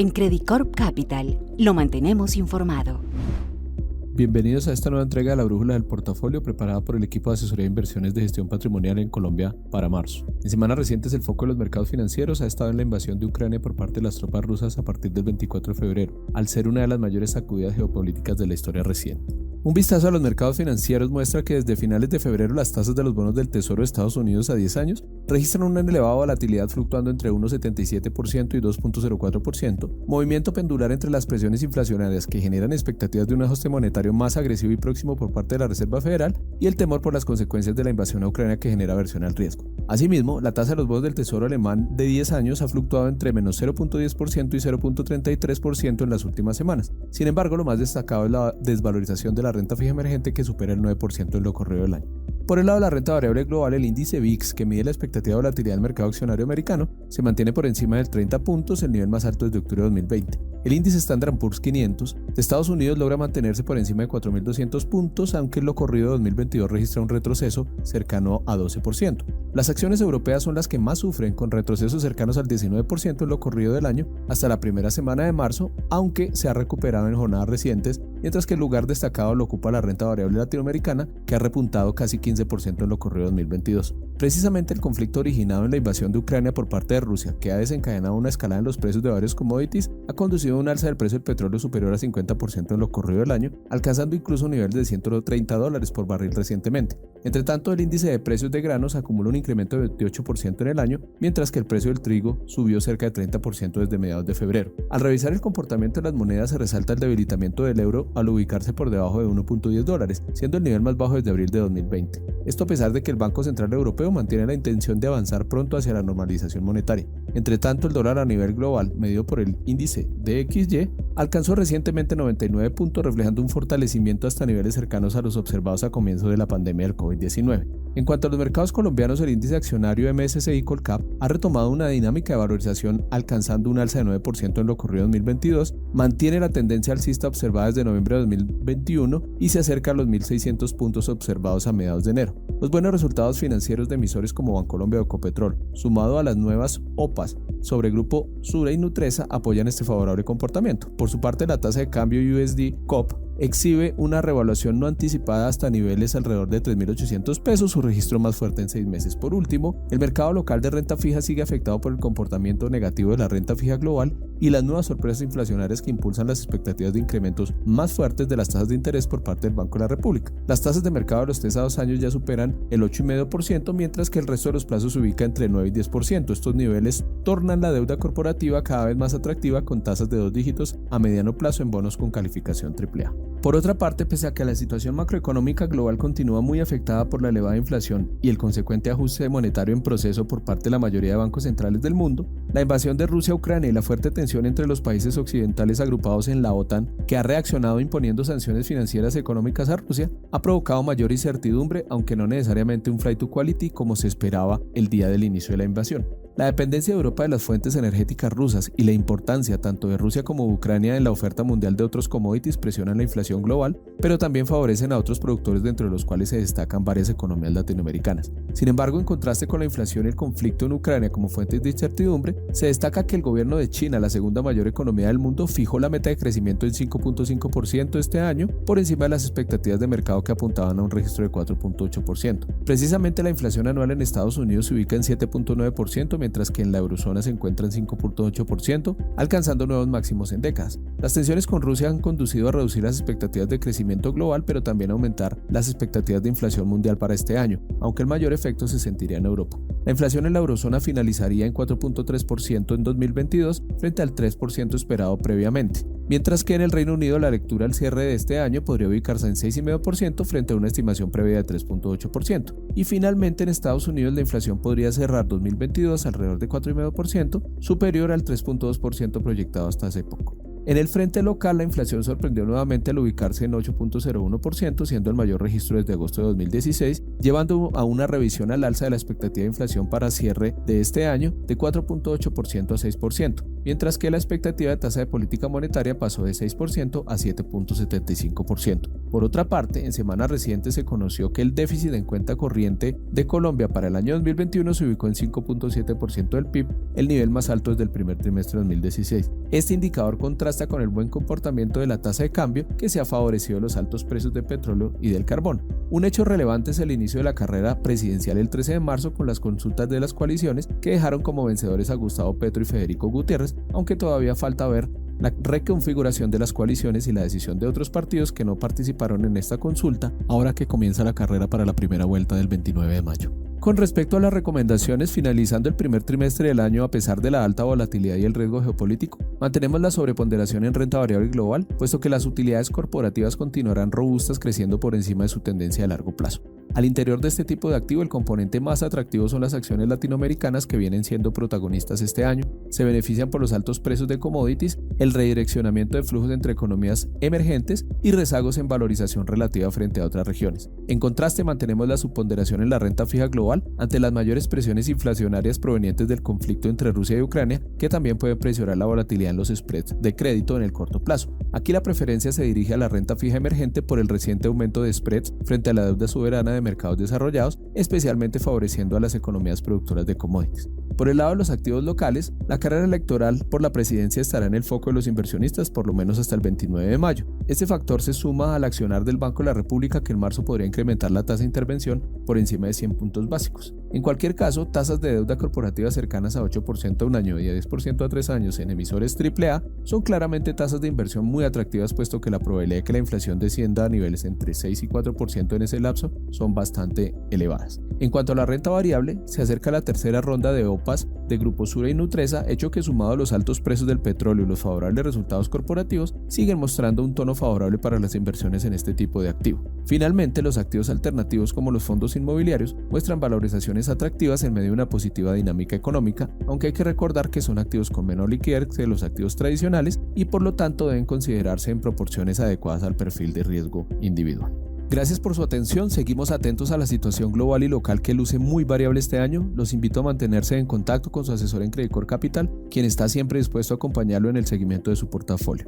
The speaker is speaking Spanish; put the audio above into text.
En Credit Corp Capital lo mantenemos informado. Bienvenidos a esta nueva entrega de la Brújula del Portafolio preparada por el equipo de asesoría de inversiones de gestión patrimonial en Colombia para marzo. En semanas recientes el foco de los mercados financieros ha estado en la invasión de Ucrania por parte de las tropas rusas a partir del 24 de febrero, al ser una de las mayores sacudidas geopolíticas de la historia reciente. Un vistazo a los mercados financieros muestra que desde finales de febrero las tasas de los bonos del Tesoro de Estados Unidos a 10 años registran una elevada volatilidad fluctuando entre 1,77% y 2,04%, movimiento pendular entre las presiones inflacionarias que generan expectativas de un ajuste monetario más agresivo y próximo por parte de la Reserva Federal y el temor por las consecuencias de la invasión a Ucrania que genera aversión al riesgo. Asimismo, la tasa de los bonos del Tesoro alemán de 10 años ha fluctuado entre menos 0,10% y 0,33% en las últimas semanas. Sin embargo, lo más destacado es la desvalorización de la renta fija emergente que supera el 9% en lo corrido del año. Por el lado de la renta variable global, el índice VIX, que mide la expectativa de volatilidad del mercado accionario americano, se mantiene por encima del 30 puntos, el nivel más alto desde octubre de 2020. El índice Standard & Poor's 500 de Estados Unidos logra mantenerse por encima de 4.200 puntos, aunque en lo corrido de 2022 registra un retroceso cercano a 12%. Las acciones europeas son las que más sufren, con retrocesos cercanos al 19% en lo corrido del año hasta la primera semana de marzo, aunque se ha recuperado en jornadas recientes, mientras que el lugar destacado lo ocupa la renta variable latinoamericana, que ha repuntado casi 15% en lo corrido 2022. Precisamente el conflicto originado en la invasión de Ucrania por parte de Rusia, que ha desencadenado una escalada en los precios de varios commodities, ha conducido a un alza del precio del petróleo superior a 50% en lo corrido del año, alcanzando incluso un nivel de $130 por barril recientemente. Entre tanto, el índice de precios de granos acumula un incremento de 28% en el año, mientras que el precio del trigo subió cerca de 30% desde mediados de febrero. Al revisar el comportamiento de las monedas se resalta el debilitamiento del euro al ubicarse por debajo de $1.10, siendo el nivel más bajo desde abril de 2020. Esto a pesar de que el Banco Central Europeo mantiene la intención de avanzar pronto hacia la normalización monetaria. Entre tanto, el dólar a nivel global, medido por el índice DXY, alcanzó recientemente 99 puntos, reflejando un fortalecimiento hasta niveles cercanos a los observados a comienzo de la pandemia del COVID-19. En cuanto a los mercados colombianos, el índice accionario MSCI Colcap ha retomado una dinámica de valorización alcanzando un alza de 9% en lo corrido 2022, mantiene la tendencia alcista observada desde noviembre de 2021 y se acerca a los 1.600 puntos observados a mediados de enero. Los buenos resultados financieros de emisores como Bancolombia o Ecopetrol, sumado a las nuevas OPAs sobre Grupo Sura y Nutresa, apoyan este favorable comportamiento. Por su parte, la tasa de cambio USD COP exhibe una revaluación no anticipada hasta niveles alrededor de 3.800 pesos, su registro más fuerte en 6 meses. Por último, el mercado local de renta fija sigue afectado por el comportamiento negativo de la renta fija global y las nuevas sorpresas inflacionarias que impulsan las expectativas de incrementos más fuertes de las tasas de interés por parte del Banco de la República. Las tasas de mercado de los 3 a 2 años ya superan el 8,5%, mientras que el resto de los plazos se ubica entre 9 y 10%. Estos niveles tornan la deuda corporativa cada vez más atractiva, con tasas de 2 dígitos a mediano plazo en bonos con calificación AAA. Por otra parte, pese a que la situación macroeconómica global continúa muy afectada por la elevada inflación y el consecuente ajuste monetario en proceso por parte de la mayoría de bancos centrales del mundo, la invasión de Rusia a Ucrania y la fuerte tensión entre los países occidentales agrupados en la OTAN, que ha reaccionado imponiendo sanciones financieras y económicas a Rusia, ha provocado mayor incertidumbre, aunque no necesariamente un flight to quality como se esperaba el día del inicio de la invasión. La dependencia de Europa de las fuentes energéticas rusas y la importancia tanto de Rusia como de Ucrania en la oferta mundial de otros commodities presionan la inflación global, pero también favorecen a otros productores, dentro de los cuales se destacan varias economías latinoamericanas. Sin embargo, en contraste con la inflación y el conflicto en Ucrania como fuentes de incertidumbre, se destaca que el gobierno de China, la segunda mayor economía del mundo, fijó la meta de crecimiento en 5,5% este año, por encima de las expectativas de mercado que apuntaban a un registro de 4,8%. Precisamente la inflación anual en Estados Unidos se ubica en 7,9%, mientras que en la eurozona se encuentra en 5,8%, alcanzando nuevos máximos en décadas. Las tensiones con Rusia han conducido a reducir las expectativas de crecimiento global, pero también a aumentar las expectativas de inflación mundial para este año, aunque el mayor efecto se sentiría en Europa. La inflación en la eurozona finalizaría en 4,3% en 2022 frente al 3% esperado previamente, mientras que en el Reino Unido la lectura al cierre de este año podría ubicarse en 6,5% frente a una estimación previa de 3,8%. Y finalmente en Estados Unidos la inflación podría cerrar 2022 alrededor de 4,5%, superior al 3,2% proyectado hasta hace poco. En el frente local, la inflación sorprendió nuevamente al ubicarse en 8,01%, siendo el mayor registro desde agosto de 2016, llevando a una revisión al alza de la expectativa de inflación para cierre de este año de 4,8% a 6%. mientras que la expectativa de tasa de política monetaria pasó de 6% a 7.75%. Por otra parte, en semanas recientes se conoció que el déficit en cuenta corriente de Colombia para el año 2021 se ubicó en 5.7% del PIB, el nivel más alto desde el primer trimestre de 2016. Este indicador contrasta con el buen comportamiento de la tasa de cambio, que se ha favorecido de los altos precios de petróleo y del carbón. Un hecho relevante es el inicio de la carrera presidencial el 13 de marzo con las consultas de las coaliciones que dejaron como vencedores a Gustavo Petro y Federico Gutiérrez, aunque todavía falta ver la reconfiguración de las coaliciones y la decisión de otros partidos que no participaron en esta consulta, ahora que comienza la carrera para la primera vuelta del 29 de mayo. Con respecto a las recomendaciones, finalizando el primer trimestre del año a pesar de la alta volatilidad y el riesgo geopolítico, mantenemos la sobreponderación en renta variable global, puesto que las utilidades corporativas continuarán robustas creciendo por encima de su tendencia a largo plazo. Al interior de este tipo de activo, el componente más atractivo son las acciones latinoamericanas que vienen siendo protagonistas este año, se benefician por los altos precios de commodities, el redireccionamiento de flujos entre economías emergentes y rezagos en valorización relativa frente a otras regiones. En contraste, mantenemos la subponderación en la renta fija global ante las mayores presiones inflacionarias provenientes del conflicto entre Rusia y Ucrania, que también pueden presionar la volatilidad en los spreads de crédito en el corto plazo. Aquí la preferencia se dirige a la renta fija emergente por el reciente aumento de spreads frente a la deuda soberana de mercados desarrollados, especialmente favoreciendo a las economías productoras de commodities. Por el lado de los activos locales, la carrera electoral por la presidencia estará en el foco de los inversionistas por lo menos hasta el 29 de mayo. Este factor se suma al accionar del Banco de la República, que en marzo podría incrementar la tasa de intervención por encima de 100 puntos básicos. En cualquier caso, tasas de deuda corporativa cercanas a 8% a un año y a 10% a 3 años en emisores AAA son claramente tasas de inversión muy atractivas, puesto que la probabilidad de que la inflación descienda a niveles entre 6 y 4% en ese lapso son bastante elevadas. En cuanto a la renta variable, se acerca la tercera ronda de OPAs de Grupo Sura y Nutresa, hecho que sumado a los altos precios del petróleo y los favorables resultados corporativos, siguen mostrando un tono favorable para las inversiones en este tipo de activo. Finalmente, los activos alternativos como los fondos inmobiliarios muestran valorizaciones atractivas en medio de una positiva dinámica económica, aunque hay que recordar que son activos con menor liquidez que los activos tradicionales y por lo tanto deben considerarse en proporciones adecuadas al perfil de riesgo individual. Gracias por su atención, seguimos atentos a la situación global y local que luce muy variable este año. Los invito a mantenerse en contacto con su asesor en Credicor Capital, quien está siempre dispuesto a acompañarlo en el seguimiento de su portafolio.